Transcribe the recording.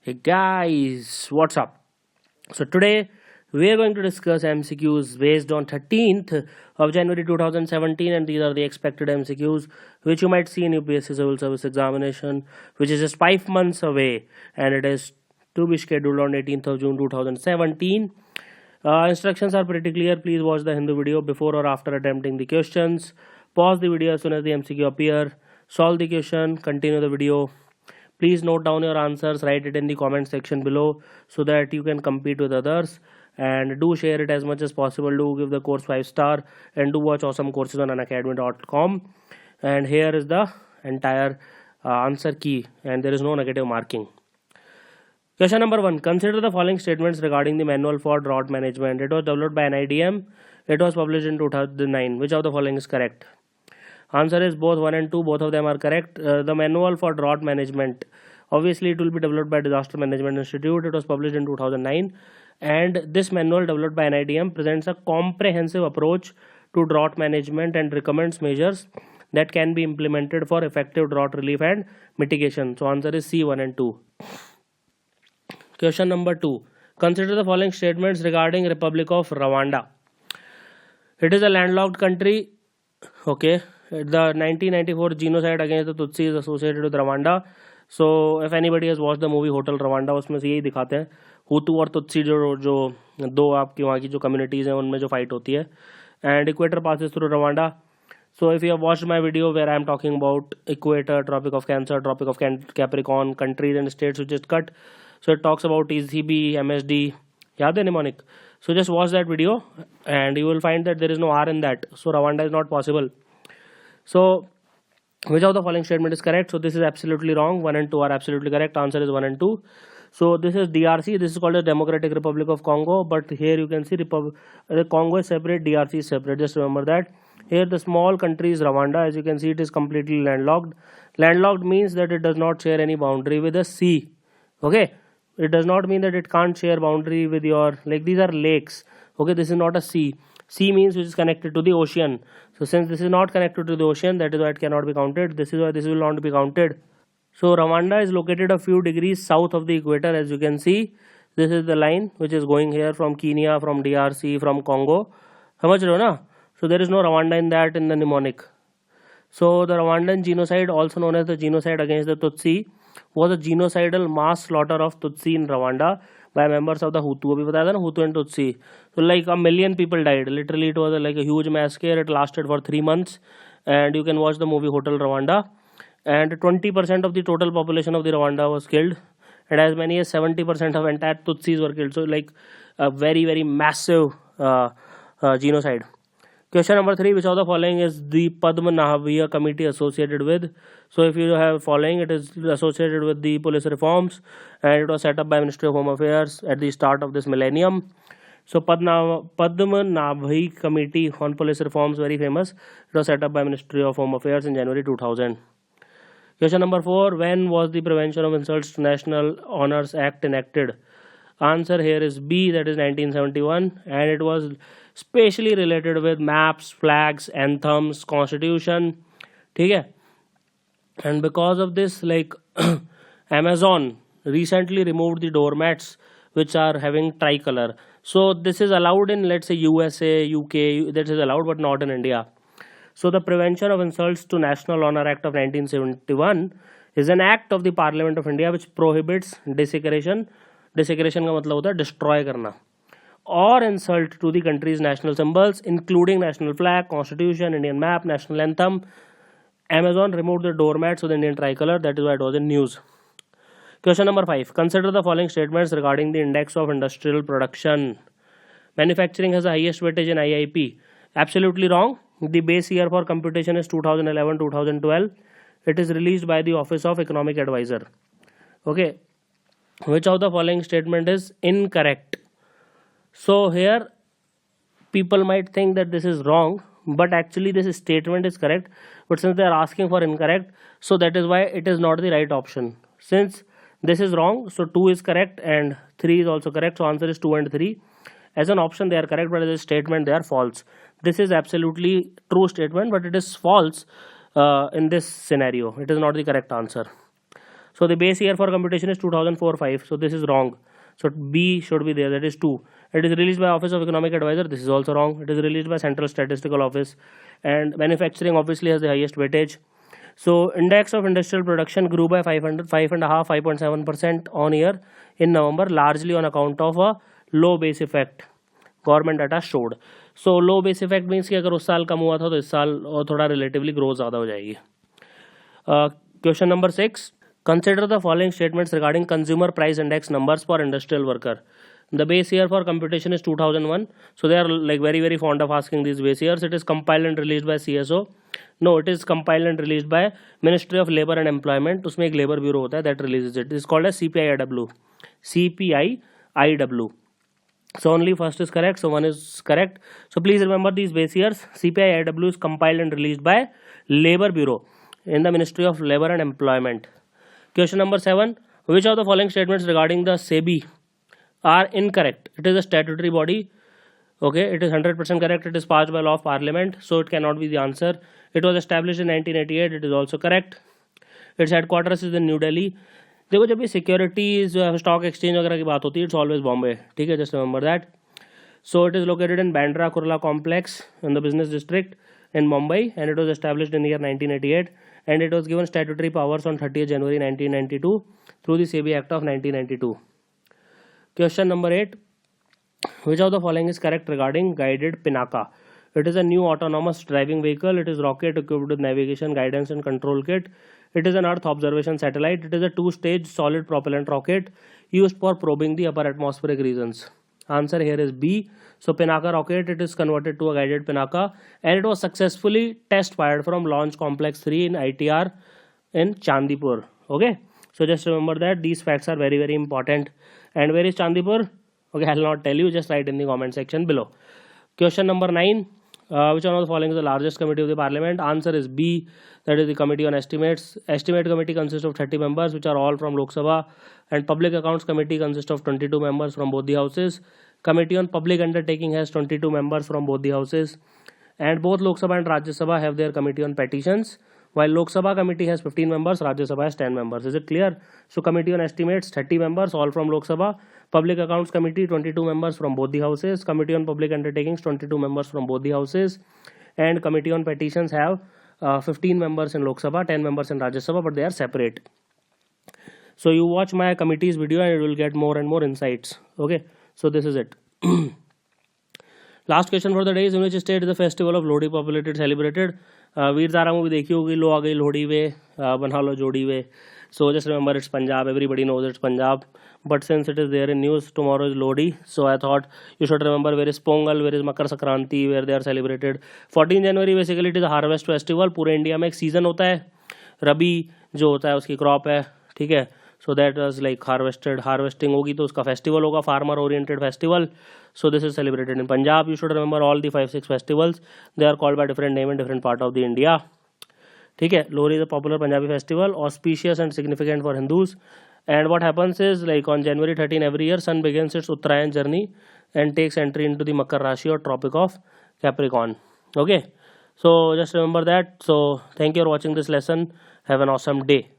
Hey guys, what's up? So today we are going to discuss MCQs based on 13th of January 2017, and these are the expected MCQs which you might see in UPSC Civil Service Examination, which is just 5 months away, and it is to be scheduled on 18th of June 2017. Instructions are pretty clear. Please watch the Hindu video before or after attempting the questions. Pause the video as soon as the MCQ appear. Solve the question. Continue the video. Please note down your answers, write it in the comment section below so that you can compete with others, and do share it as much as possible. Do give the course 5 star and do watch awesome courses on unacademy.com. And here is the entire answer key, and there is no negative marking. Question number 1. Consider the following statements regarding the manual for drought management. It was developed by NIDM. It was published in 2009. Which of the following is correct? Answer is both 1 and 2. Both of them are correct. The manual for drought management, obviously it will be developed by Disaster Management Institute. It was published in 2009, and this manual developed by NIDM presents a comprehensive approach to drought management and recommends measures that can be implemented for effective drought relief and mitigation. So answer is C, 1 and 2. Question number 2. Consider the following statements regarding Republic of Rwanda. It is a landlocked country. Okay. The 1994 genocide against the Tutsi is associated with Rwanda. So if anybody has watched the movie Hotel Rwanda, उसमें से यही दिखाते हैं हुतू और Tutsi जो दो आपकी वहाँ की जो कम्युनिटीज़ हैं उनमें जो फाइट होती है. And equator passes through Rwanda. So if you have watched my video where I am talking about equator, Tropic of Cancer, Tropic of Capricorn, countries and states which is cut, so it talks about ECB, MSD. याद है mnemonic? So just watch that video and you will find that there is no R in that. So Rwanda is not possible. So which of the following statement is correct? So this is absolutely wrong. 1 and 2 are absolutely correct. Answer is 1 and 2. So this is DRC. This is called the Democratic Republic of Congo. But here you can see the Congo is separate, DRC is separate. Just remember that. Here the small country is Rwanda. As you can see, it is completely landlocked. Landlocked means that it does not share any boundary with the sea. Okay. It does not mean that it can't share boundary with your, like these are lakes. Okay. This is not a sea. Sea means which is connected to the ocean. So since this is not connected to the ocean, that is why it cannot be counted. This is why this will not be counted. So Rwanda is located a few degrees south of the equator. As you can see, this is the line which is going here from Kenya, from DRC, from Congo. समझ रहे हो ना? So there is no Rwanda in that in the mnemonic. So the Rwandan genocide, also known as the genocide against the Tutsi, was a genocidal mass slaughter of Tutsi in Rwanda by members of the Hutu. अभी बताया था ना Hutu and Tutsi. So like 1 million people died. Literally it was like a huge massacre. It lasted for 3 months, and you can watch the movie Hotel Rwanda. And 20% of the total population of the Rwanda was killed, and as many as 70% of entire Tutsis were killed. So like a very very massive genocide. Question number 3. Which of the following is the Padmanabhiya committee associated with? So if you have following, it is associated with the police reforms, and it was set up by Ministry of Home Affairs at the start of this millennium. So Padmanabhi committee on police reforms, very famous. It was set up by Ministry of Home Affairs in January 2000. Question number 4. When was the Prevention of Insults to National Honors Act enacted? Answer here is B, that is 1971, and it was specially related with maps, flags, anthems, constitution. ठीक है? And because of this, like Amazon recently removed the doormats which are having tricolor. So this is allowed in, let's say, USA, UK, that is allowed, but not in India. So the Prevention of Insults to National Honor Act of 1971 is an act of the Parliament of India which prohibits desecration. Desecration का मतलब होता है destroy करना, or insult to the country's national symbols, including national flag, constitution, Indian map, national anthem. Amazon removed the doormats with Indian tricolor. That is why it was in news. Question number 5. Consider the following statements regarding the index of industrial production. Manufacturing has the highest weightage in IIP. Absolutely wrong. The base year for computation is 2011-2012. It is released by the Office of Economic Advisor. Okay. Which of the following statement is incorrect? So here people might think that this is wrong, but actually this statement is correct. But since they are asking for incorrect, so that is why it is not the right option. Since this is wrong, so 2 is correct and 3 is also correct. So answer is 2 and 3. As an option they are correct, but as a statement they are false. This is absolutely true statement, but it is false in this scenario. It is not the correct answer. So the base year for computation is 2004-5. So this is wrong. So B should be there, that is 2. It is released by Office of Economic Advisor. This is also wrong. It is released by Central Statistical Office. And manufacturing obviously has the highest weightage. So index of industrial production grew by 5.7% on year in November, largely on account of a low base effect. Government data showed. So low base effect means कि अगर उस साल कम हुआ था तो इस साल और थोड़ा रिलेटिवली ग्रोथ ज़्यादा हो जाएगी. Question number 6. Consider the following statements regarding consumer price index numbers for industrial worker. The base year for computation is 2001. So they are like very fond of asking these base years. It is compiled and released by CSO. No, it is compiled and released by Ministry of Labor and Employment. उसमें एक labor bureau होता है that releases it. It is called as CPIIW. CPIIW. So only first is correct. So one is correct. So please remember these base years. CPIIW is compiled and released by Labor Bureau in the Ministry of Labor and Employment. Question number 7. Which of the following statements regarding the SEBI are incorrect? It is a statutory body. Okay, it is 100% correct. It is passed by law of parliament, so it cannot be the answer. It was established in 1988. It is also correct. Its headquarters is in New Delhi. देखो जब भी securities stock exchange वगैरह की बात होती है it's always Bombay. ठीक है, just remember that. So it is located in Bandra Kurla complex in the business district in Mumbai, and it was established in the year 1988, and it was given statutory powers on 30th January 1992 through the SEBI Act of 1992. Question number 8. Which of the following is correct regarding guided Pinaka? It is a new autonomous driving vehicle. It is rocket equipped with navigation, guidance and control kit. It is an Earth observation satellite. It is a two-stage solid propellant rocket used for probing the upper atmospheric regions. Answer here is B. So Pinaka rocket, it is converted to a guided Pinaka, and it was successfully test fired from Launch Complex 3 in ITR in Chandipur. Okay, so just remember that these facts are very important. And where is Chandipur? Okay, I will not tell you, just write in the comment section below. Question number 9. Which one of the following is the largest committee of the parliament? Answer is B, that is the committee on estimates. Estimate committee consists of 30 members, which are all from Lok Sabha, and public accounts committee consists of 22 members from both the houses. Committee on public undertaking has 22 members from both the houses, and both Lok Sabha and Rajya Sabha have their committee on petitions. While Lok Sabha committee has 15 members, Rajya Sabha has 10 members. Is it clear? So committee on estimates 30 members, all from Lok Sabha. Public accounts committee 22 members from both the houses. Committee on public undertakings 22 members from both the houses, and committee on petitions have 15 members in Lok Sabha, 10 members in Rajya Sabha, but they are separate. So you watch my committee's video and you will get more and more insights. Okay, so this is it. Last question for the day is, in which state is the festival of Lodi populated celebrated? Veer Tara movie देखी होगी, लो आ गई लोहड़ी वे, बना लो जोड़ी वे. So just remember it's Punjab. Everybody knows it's Punjab, but since it is there in news, tomorrow is Lodi, so I thought you should remember where is Pongal, where is Makar Sankranti, where they are celebrated. 14 January basically it is a harvest festival. पूरे India में एक season होता है, रबी जो होता है उसकी crop है, ठीक है. So that was like harvesting होगी तो उसका festival होगा, farmer oriented festival. So this is celebrated in Punjab. You should remember all the 5-6 festivals. They are called by different name in different part of the India. ठीक है. Lohri is a popular Punjabi festival, auspicious and significant for Hindus. And what happens is, like on January 13 every year, sun begins its Uttarayan journey and takes entry into the Makar Rashi or Tropic of Capricorn. Okay. So just remember that. So thank you for watching this lesson. Have an awesome day.